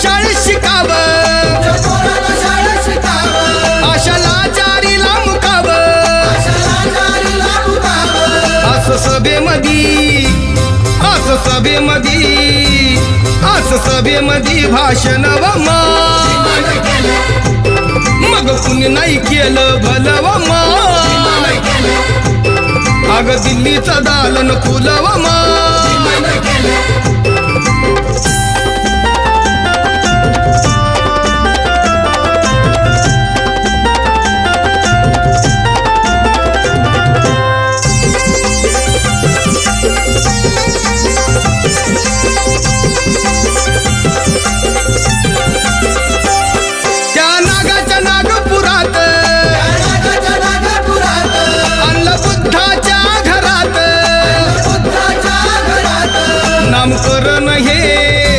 शाळेत शिकाव, आशाला जारीला मुकाव, असं सभेमधी भाषण व मान, मग कुणी नाही केलं भलं व मान, अग दिल्लीचं दालन खुलं व मान,